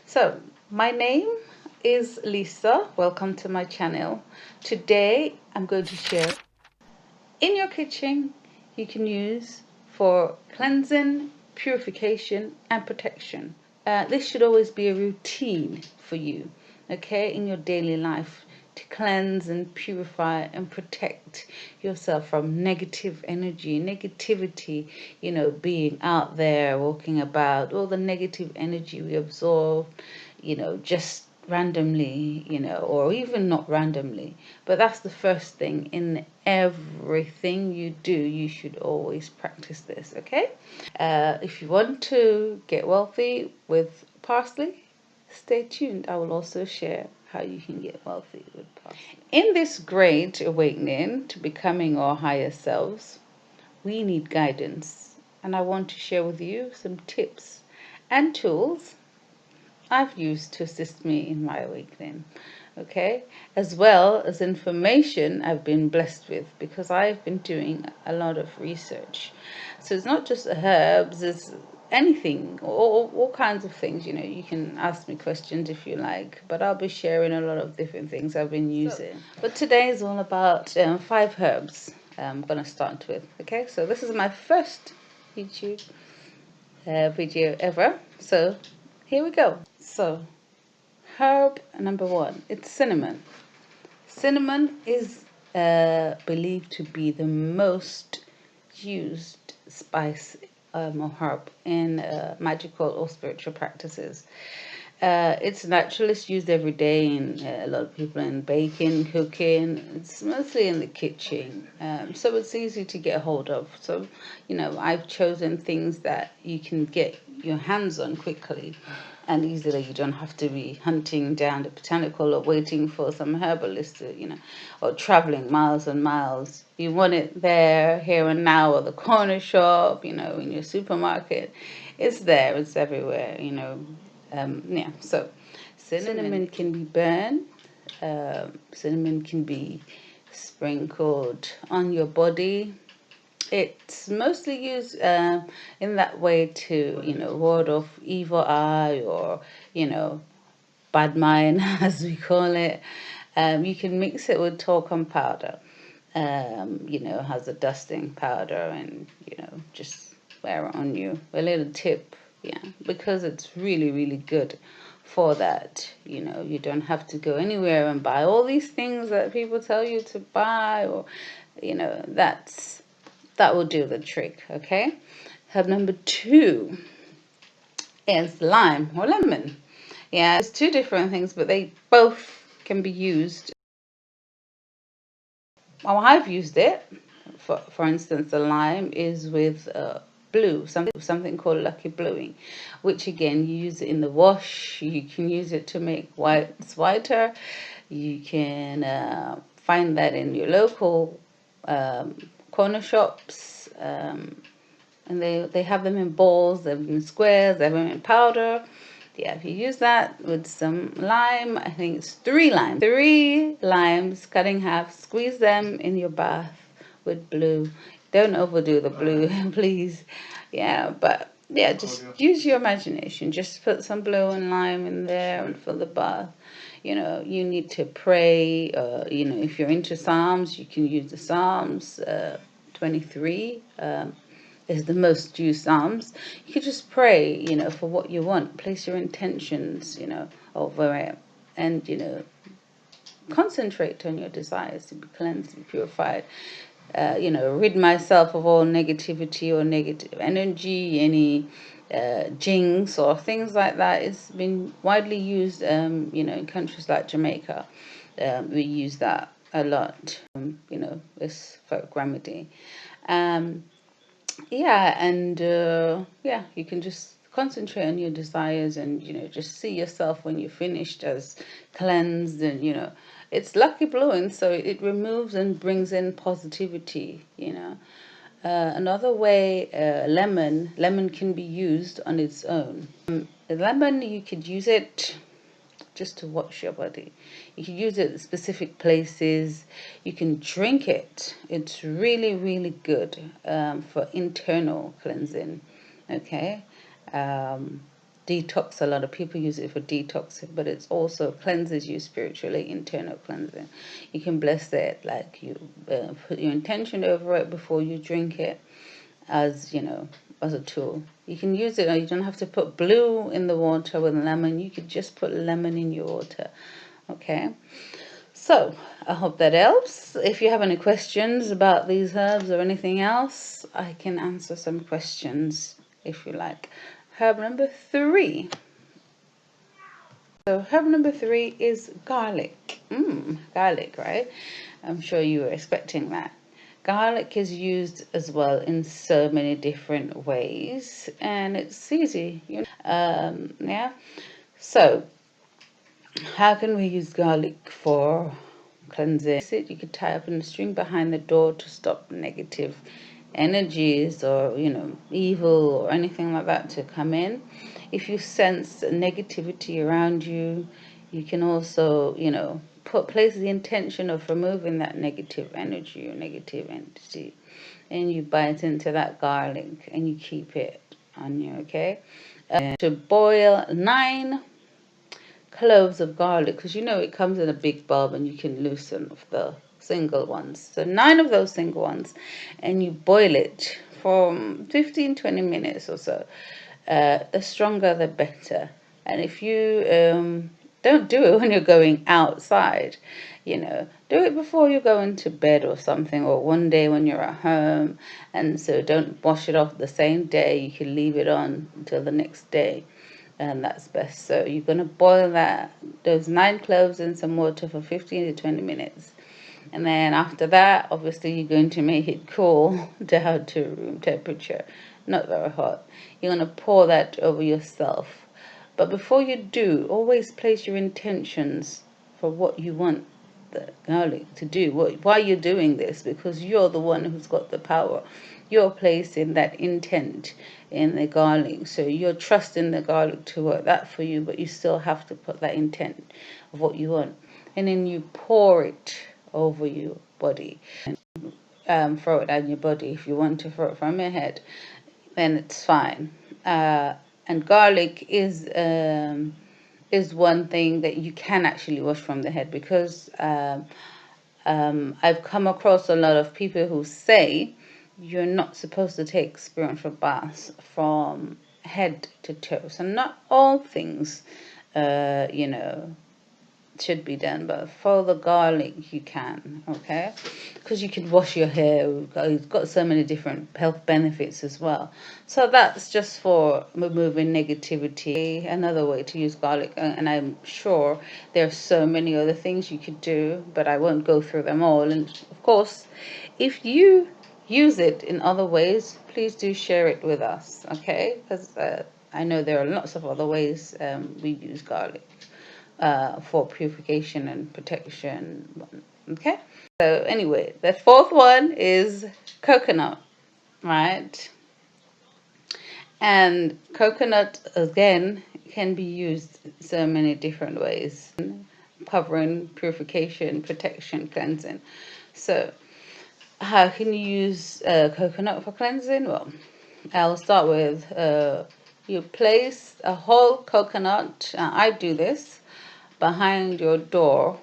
So, my name is Lisa. Welcome to my channel. Today, I'm going to share in your kitchen you can use for cleansing, purification, and protection. This should always be a routine for you, okay, in your daily life to cleanse and purify and protect yourself from negative energy, negativity, being out there, walking about, all the negative energy we absorb, just randomly, or even not randomly. But that's the first thing. In everything you do, you should always practice this, okay? If you want to get wealthy with parsley, stay tuned. I will also share how you can get wealthy with parsley. In this great awakening to becoming our higher selves, we need guidance. And I want to share with you some tips and tools I've used to assist me in my awakening, okay, as well as information I've been blessed with because I've been doing a lot of research. So it's not just herbs, it's anything, all kinds of things. You can ask me questions if you like, but I'll be sharing a lot of different things I've been using. But today is all about 5 herbs I'm going to start with, okay? So this is my first YouTube video ever, so here we go. So, herb number 1, it's cinnamon. Cinnamon is believed to be the most used spice or herb in magical or spiritual practices. It's natural, it's used every day in a lot of people in baking, cooking. It's mostly in the kitchen, so it's easy to get hold of. So, I've chosen things that you can get your hands on quickly and easily. You don't have to be hunting down the botanical or waiting for some herbalist to, or traveling miles and miles. You want it there, here and now, or the corner shop, in your supermarket. It's there, it's everywhere, so cinnamon can be burned, cinnamon can be sprinkled on your body. It's mostly used in that way to, ward off evil eye or, bad mind, as we call it. You can mix it with talcum powder, has a dusting powder, and, just wear it on you. A little tip, because it's really, really good for that. You don't have to go anywhere and buy all these things that people tell you to buy, or, that will do the trick, okay? Herb number 2 is lime or lemon. Yeah, it's 2 different things, but they both can be used. Well, I've used it. For instance, the lime is with blue, something called lucky bluing, which again you use it in the wash. You can use it to make whites whiter. You can find that in your local corner shops, and they have them in balls, they have them in squares, they have them in powder. Yeah, if you use that with some lime, I think it's 3 limes cut in half, squeeze them in your bath with blue. Don't overdo the blue, please. Yeah, but yeah, just use your imagination. Just put some blue and lime in there and fill the bath. You need to pray. If you're into Psalms, you can use the Psalms 23. Is the most used Psalms. You could just pray, for what you want. Place your intentions, over it. And, concentrate on your desires to be cleansed and purified. Rid myself of all negativity or negative energy, any jinx or things like that. It's been widely used, in countries like Jamaica. We use that a lot, this folk remedy. You can just concentrate on your desires and, just see yourself when you're finished as cleansed, and, it's lucky blowing, so it removes and brings in positivity. Another way, lemon can be used on its own. The lemon, you could use it just to wash your body. You can use it at specific places. You can drink it. It's really, really good for internal cleansing. Okay. detox. A lot of people use it for detox, but it's also cleanses you spiritually, internal cleansing. You can bless it, like you put your intention over it before you drink it, as as a tool. You can use it, or you don't have to put blue in the water with lemon. You could just put lemon in your water. Okay, so I hope that helps. If you have any questions about these herbs or anything else, I can answer some questions if you like. Herb number 3. So herb number 3 is garlic. Garlic, right? I'm sure you were expecting that. Garlic is used as well in so many different ways, and it's easy. Yeah. So how can we use garlic for cleansing? You could tie up in a string behind the door to stop negative energies or evil or anything like that to come in. If you sense negativity around you, you can also place the intention of removing that negative energy or negative entity, and you bite into that garlic and you keep it on you. Okay, to boil 9 cloves of garlic, because it comes in a big bulb and you can loosen of the single ones. So 9 of those single ones, and you boil it for 15-20 minutes or so. The stronger the better. And if you don't do it when you're going outside, do it before you go into bed or something, or one day when you're at home. And so don't wash it off the same day. You can leave it on until the next day, and that's best. So you're going to boil those 9 cloves in some water for 15-20 minutes. And then after that, obviously you're going to make it cool down to room temperature, not very hot. You're going to pour that over yourself. But before you do, always place your intentions for what you want the garlic to do, why you're doing this, because you're the one who's got the power. You're placing that intent in the garlic, so you're trusting the garlic to work that for you, but you still have to put that intent of what you want, and then you pour it over your body, and throw it down your body. If you want to throw it from your head, then it's fine. And garlic is one thing that you can actually wash from the head, because I've come across a lot of people who say you're not supposed to take spiritual baths from head to toe. So not all things, should be done, but for the garlic you can, okay? Because you can wash your hair. It's got so many different health benefits as well. So that's just for removing negativity. Another way to use garlic, and I'm sure there's so many other things you could do, but I won't go through them all. And of course, if you use it in other ways, please do share it with us, okay? Because I know there are lots of other ways we use garlic for purification and protection. Okay, so anyway, the 4th one is coconut, right? And coconut, again, can be used so many different ways, covering purification, protection, cleansing. So how can you use coconut for cleansing? Well, I'll start with you place a whole coconut. I do this behind your door.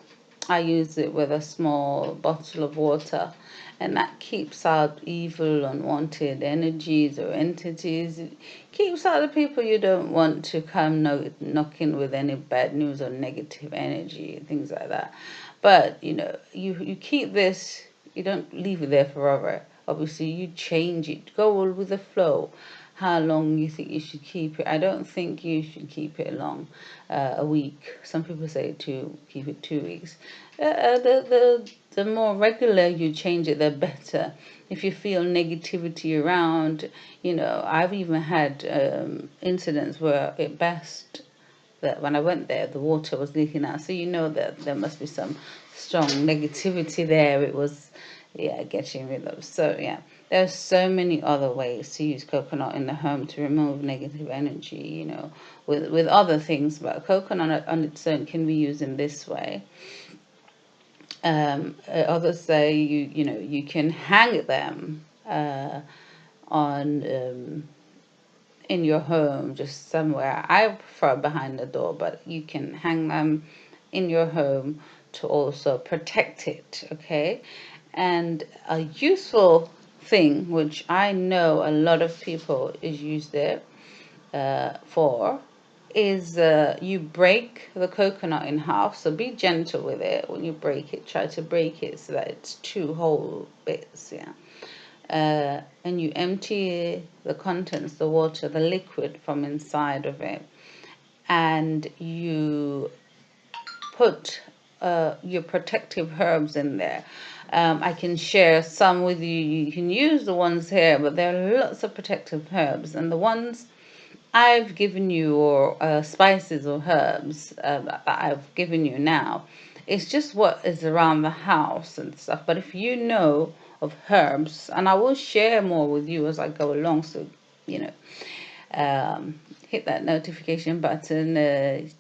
I use it with a small bottle of water, and that keeps out evil, unwanted energies or entities. It keeps out the people you don't want to come knocking with any bad news or negative energy and things like that. But you keep this. You don't leave it there forever. Obviously, you change it. Go with the flow. How long you think you should keep it? I don't think you should keep it long, a week. Some people say keep it 2 weeks. The more regular you change it, the better. If you feel negativity around, I've even had incidents where it burst. That when I went there, the water was leaking out. So that there must be some strong negativity there. It was, getting rid of. So there's so many other ways to use coconut in the home to remove negative energy. With other things, but coconut on its own can be used in this way. Others say you can hang them on in your home, just somewhere. I prefer behind the door, but you can hang them in your home to also protect it, okay? And a useful thing, which I know a lot of people is used there for, is you break the coconut in half. So be gentle with it when you break it. Try to break it so that it's two whole bits, yeah. And you empty the contents, the water, the liquid from inside of it, and you put your protective herbs in there. I can share some with you. You can use the ones here, but there are lots of protective herbs, and the ones I've given you, or spices or herbs that I've given you now, it's just what is around the house and stuff. But if you know of herbs, and I will share more with you as I go along, so you know, hit that notification button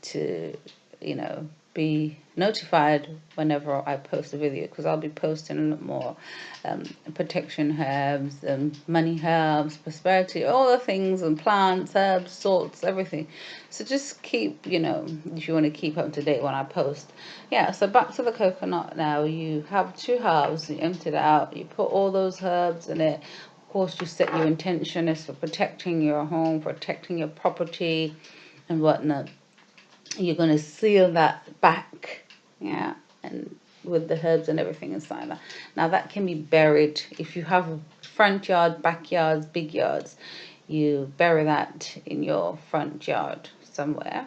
to, you know, be notified whenever I post a video, because I'll be posting a lot more protection herbs, money herbs, prosperity, all the things, and plants, herbs, salts, everything. So just keep, you know, if you want to keep up to date when I post. Yeah, so back to the coconut now. You have 2 halves, you empty it out, you put all those herbs in it. Of course, you set your intention is for protecting your home, protecting your property and whatnot. You're going to seal that back, yeah, and with the herbs and everything inside that. Now that can be buried. If you have front yard, backyards, big yards, you bury that in your front yard somewhere,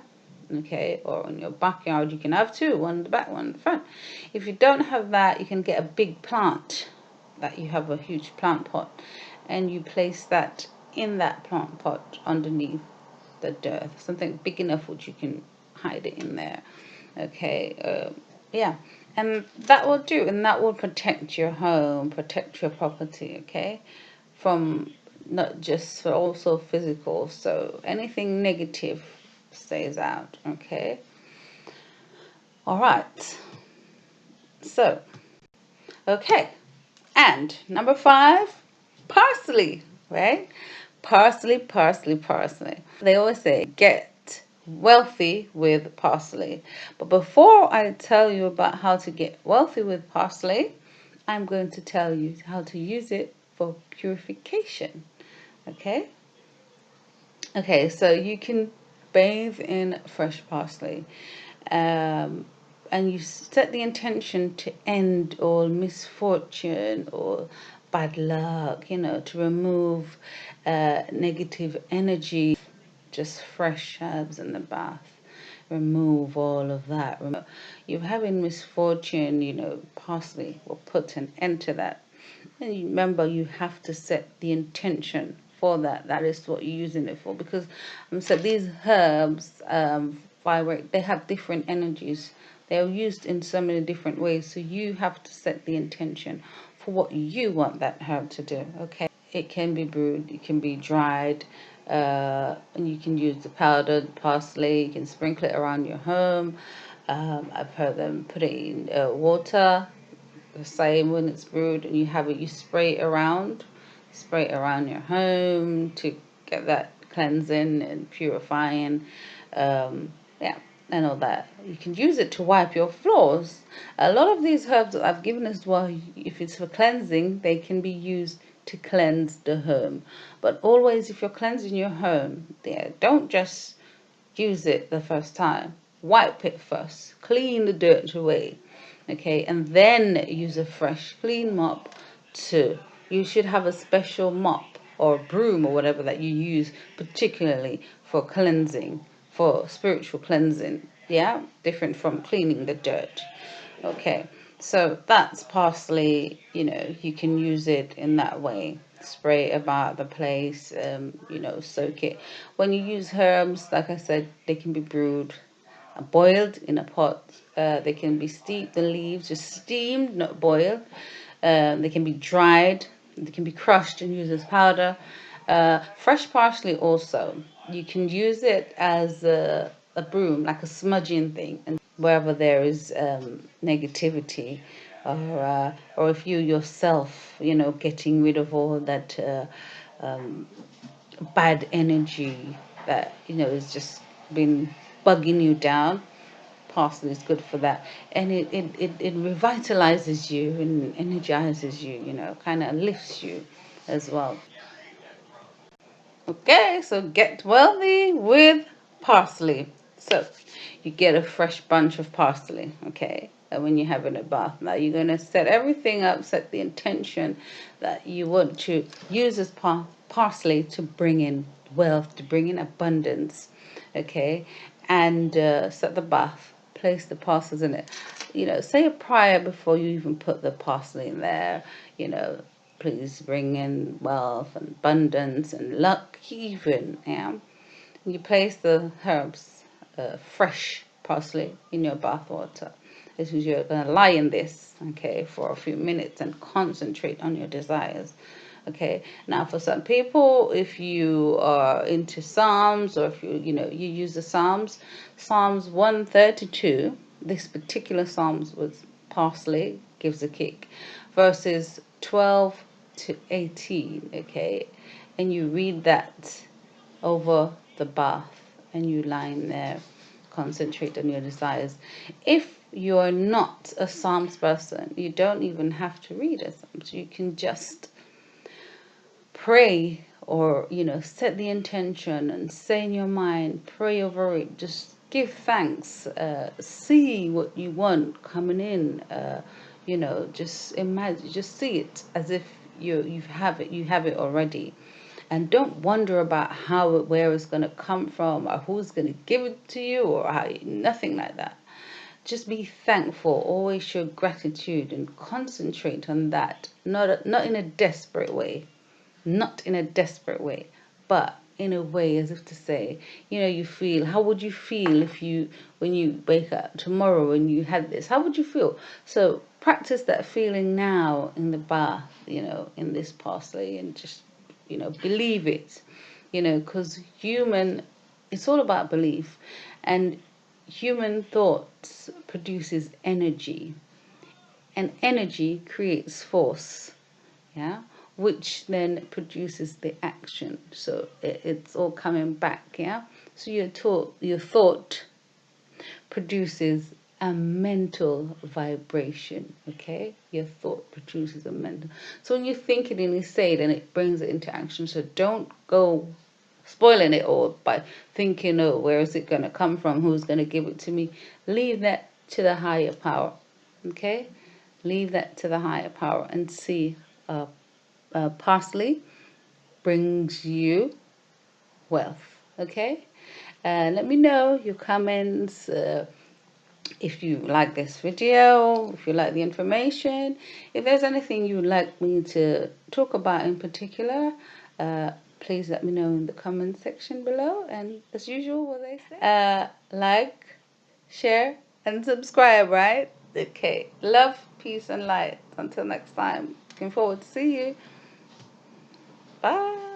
okay, or in your backyard. You can have 2, one in the back, one in the front. If you don't have that, you can get a big plant, that you have a huge plant pot, and you place that in that plant pot underneath the dirt, something big enough which you can hide it in there, okay. Yeah, and that will do, and that will protect your home, protect your property, okay, from not just for also physical, so anything negative stays out, okay. All right, so okay, and number 5, parsley, right? Parsley, parsley, parsley. They always say get wealthy with parsley. But before I tell you about how to get wealthy with parsley, I'm going to tell you how to use it for purification. Okay? Okay, so you can bathe in fresh parsley. And you set the intention to end all misfortune or bad luck, you know, to remove negative energy. Just fresh herbs in the bath, remove all of that. You're having misfortune, you know, parsley will put an end to that. And you remember, you have to set the intention for that. That is what you're using it for, because so these herbs vibrate. They have different energies. They're used in so many different ways. So you have to set the intention for what you want that herb to do. Okay, it can be brewed, it can be dried, and you can use the powdered parsley. You can sprinkle it around your home. I've heard them put it in water, the same when it's brewed, and you have it, you spray it around your home to get that cleansing and purifying, yeah, and all that. You can use it to wipe your floors. A lot of these herbs that I've given as well, if it's for cleansing, they can be used to cleanse the home. But always, if you're cleansing your home, yeah, don't just use it the first time. Wipe it first, clean the dirt away, okay, and then use a fresh clean mop to, you should have a special mop or broom or whatever that you use particularly for cleansing, for spiritual cleansing, yeah, different from cleaning the dirt. Okay, so that's parsley. You know, you can use it in that way, spray it about the place, you know, soak it. When you use herbs, like I said, they can be brewed, boiled in a pot. They can be steeped, the leaves just steamed, not boiled. They can be dried, they can be crushed and used as powder. Fresh parsley also, you can use it as a broom, like a smudging thing, and wherever there is negativity, or if you yourself, you know, getting rid of all that bad energy that, has just been bugging you down. Parsley is good for that. And it revitalizes you and energizes you, kind of lifts you as well. Okay, so get wealthy with parsley. So you get a fresh bunch of parsley, okay? And when you're having a bath, now you're going to set everything up, set the intention that you want to use this parsley to bring in wealth, to bring in abundance, okay? And set the bath, place the parsley in it. Say a prayer before you even put the parsley in there, please bring in wealth and abundance and luck even, yeah. You place the herbs, fresh parsley, in your bath water. This is, you're going to lie in this, okay, for a few minutes and concentrate on your desires. Okay, now for some people, if you are into Psalms, or if you use the Psalms 132, this particular Psalms with parsley gives a kick, verses 12 to 18, okay, and you read that over the bath and you lie in there, concentrate on your desires. If you're not a Psalms person, you don't even have to read a Psalms. You can just pray, or set the intention and say in your mind, pray over it, just give thanks, see what you want coming in, just imagine, just see it as if you have it already. And don't wonder about where it's going to come from, or who's going to give it to you, or nothing like that. Just be thankful, always show gratitude and concentrate on that, not in a desperate way, not in a desperate way, but in a way as if to say, you feel, how would you feel if when you wake up tomorrow and you had this, how would you feel? So practice that feeling now in the bath, in this parsley, and just, believe it, because it's all about belief, and human thoughts produces energy, and energy creates force, yeah, which then produces the action. So it's all coming back, yeah. So your thought produces a mental vibration, okay? Your thought produces a mental. So when you think it and you say it, and it brings it into action. So don't go spoiling it all by thinking, oh, where is it going to come from? Who's going to give it to me? Leave that to the higher power, okay? Leave that to the higher power and see. Parsley brings you wealth, okay? Let me know your comments, if you like this video, if you like the information, if there's anything you'd like me to talk about in particular, please let me know in the comment section below. And as usual, what they say, like, share, and subscribe, right? Okay, love, peace, and light. Until next time, looking forward to see you. Bye.